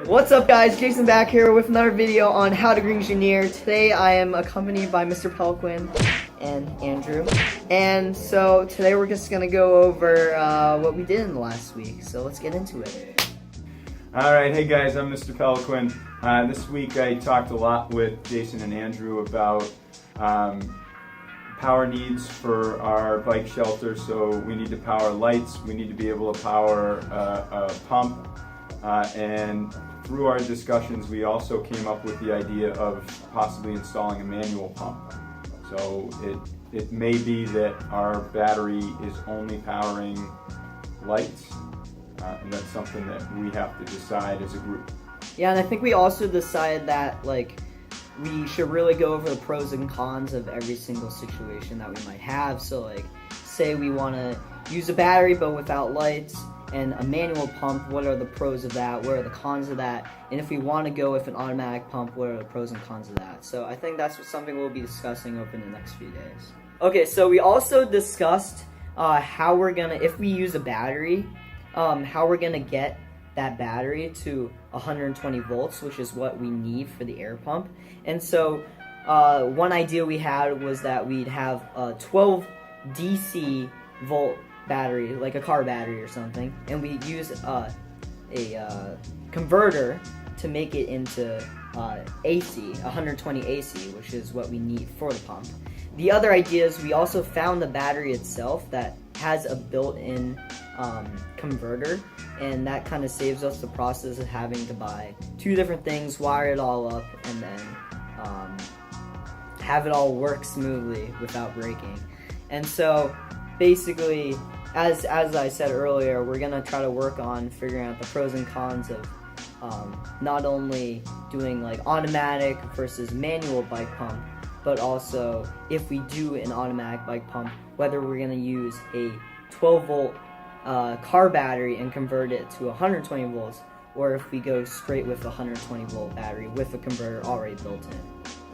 What's up guys, Jason back here with another video on how to Greengineer. Today I am accompanied by Mr. Peliquin and Andrew. And so today we're just going to go over what we did in the last week. So let's get into it. Alright, hey guys, I'm Mr. Peliquin. This week I talked a lot with Jason and Andrew about power needs for our bike shelter. So we need to power lights, we need to be able to power a pump. And through our discussions, we also came up with the idea of possibly installing a manual pump. So it may be that our battery is only powering lights, and that's something that we have to decide as a group. Yeah, and I think we also decided that we should really go over the pros and cons of every single situation that we might have. So say we want to use a battery but without lights, and a manual pump, what are the pros of that, what are the cons of that, and if we want to go with an automatic pump, what are the pros and cons of that. So I think that's something we'll be discussing over the next few days. Okay, so we also discussed how we're gonna, if we use a battery, how we're gonna get that battery to 120 volts, which is what we need for the air pump. And so one idea we had was that we'd have a 12 DC volt battery, like a car battery or something, and we use a converter to make it into AC, 120 AC, which is what we need for the pump. The other idea is we also found the battery itself that has a built-in converter, and that kind of saves us the process of having to buy two different things, wire it all up, and then have it all work smoothly without breaking. And so basically, as I said earlier, we're going to try to work on figuring out the pros and cons of not only doing automatic versus manual bike pump, but also if we do an automatic bike pump, whether we're going to use a 12 volt car battery and convert it to 120 volts, or if we go straight with a 120 volt battery with a converter already built in.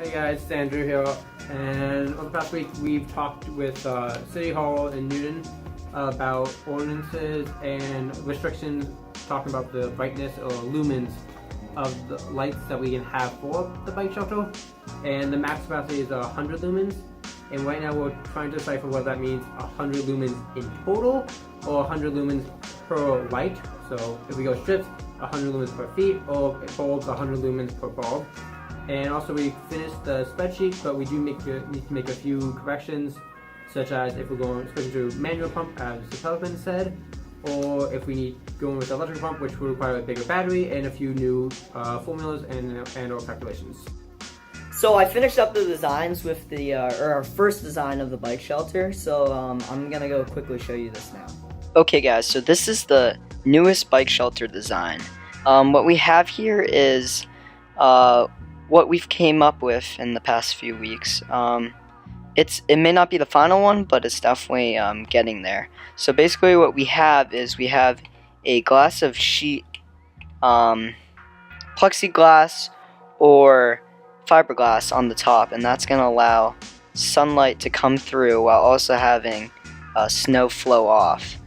Hey guys, it's Andrew here, and over the past week we've talked with City Hall in Newton about ordinances and restrictions, talking about the brightness or lumens of the lights that we can have for the bike shelter. And the max capacity is 100 lumens, and right now we're trying to decipher whether that means 100 lumens in total or 100 lumens per light. So if we go strips, 100 lumens per feet, or bulbs, 100 lumens per bulb. And also we finished the spreadsheet, but we do need to make a few corrections, such as if we're going switching to manual pump, as the Pelican said, or if we need going with electric pump, which will require a bigger battery and a few new formulas and or calculations. So I finished up the designs with our first design of the bike shelter. So I'm gonna go quickly show you this now. Okay guys, so this is the newest bike shelter design. What we have here is what we've came up with in the past few weeks. It may not be the final one, but it's definitely getting there. So basically what we have is we have a glass of sheet plexiglass or fiberglass on the top, and that's going to allow sunlight to come through while also having snow flow off.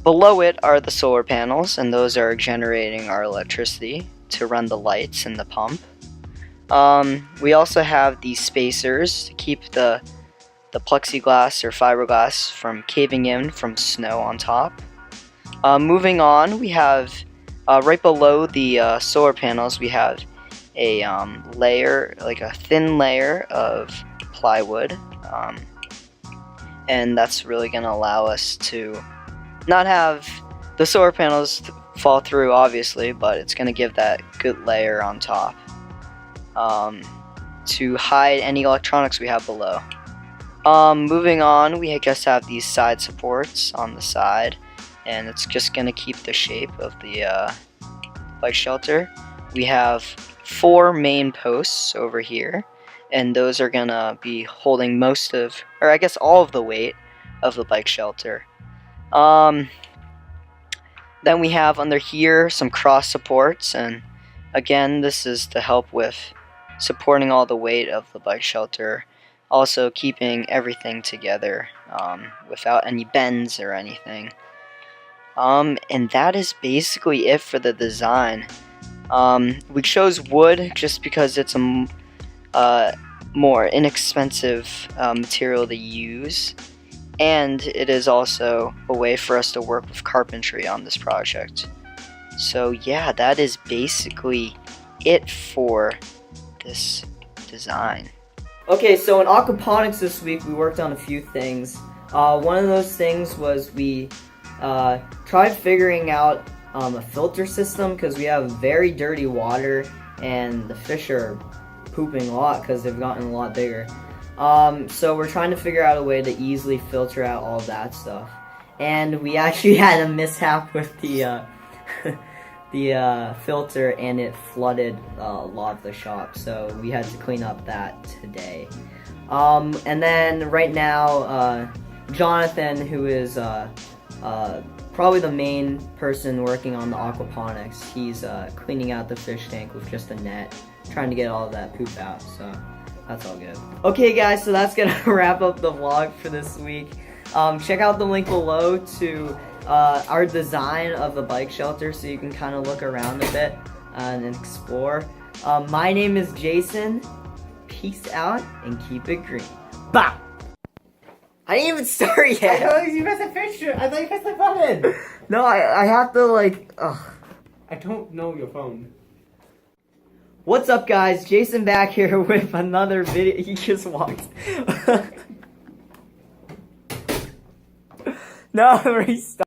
Below it are the solar panels, and those are generating our electricity to run the lights and the pump. We also have these spacers to keep the plexiglass or fiberglass from caving in from snow on top. Moving on, we have right below the solar panels, we have a layer, like a thin layer of plywood, and that's really going to allow us to not have the solar panels fall through, obviously, but it's going to give that good layer on top to hide any electronics we have below. Moving on, we just have these side supports on the side, and it's just going to keep the shape of the bike shelter. We have 4 main posts over here, and those are going to be holding most of, or I guess all of the weight of the bike shelter. Then we have under here some cross supports, and again, this is to help with supporting all the weight of the bike shelter, also keeping everything together without any bends or anything. And that is basically it for the design. We chose wood just because it's a more inexpensive material to use, and it is also a way for us to work with carpentry on this project. So yeah, that is basically it for this design. Okay, so in Aquaponics this week, we worked on a few things. One of those things was we tried figuring out a filter system because we have very dirty water and the fish are pooping a lot because they've gotten a lot bigger. So we're trying to figure out a way to easily filter out all that stuff. And we actually had a mishap with the filter, and it flooded a lot of the shop, so we had to clean up that today. And then right now, Jonathan, who is probably the main person working on the aquaponics, he's cleaning out the fish tank with just a net, trying to get all of that poop out, so that's all good. Okay guys, so that's gonna wrap up the vlog for this week. Check out the link below to our design of the bike shelter so you can kind of look around a bit and explore. My name is Jason. Peace out and keep it green. Bye! I didn't even start yet. I thought you pressed the picture. I thought you pressed the button. No, I have to like, ugh. I don't know your phone. What's up guys? Jason back here with another video. He just walked. No, restart.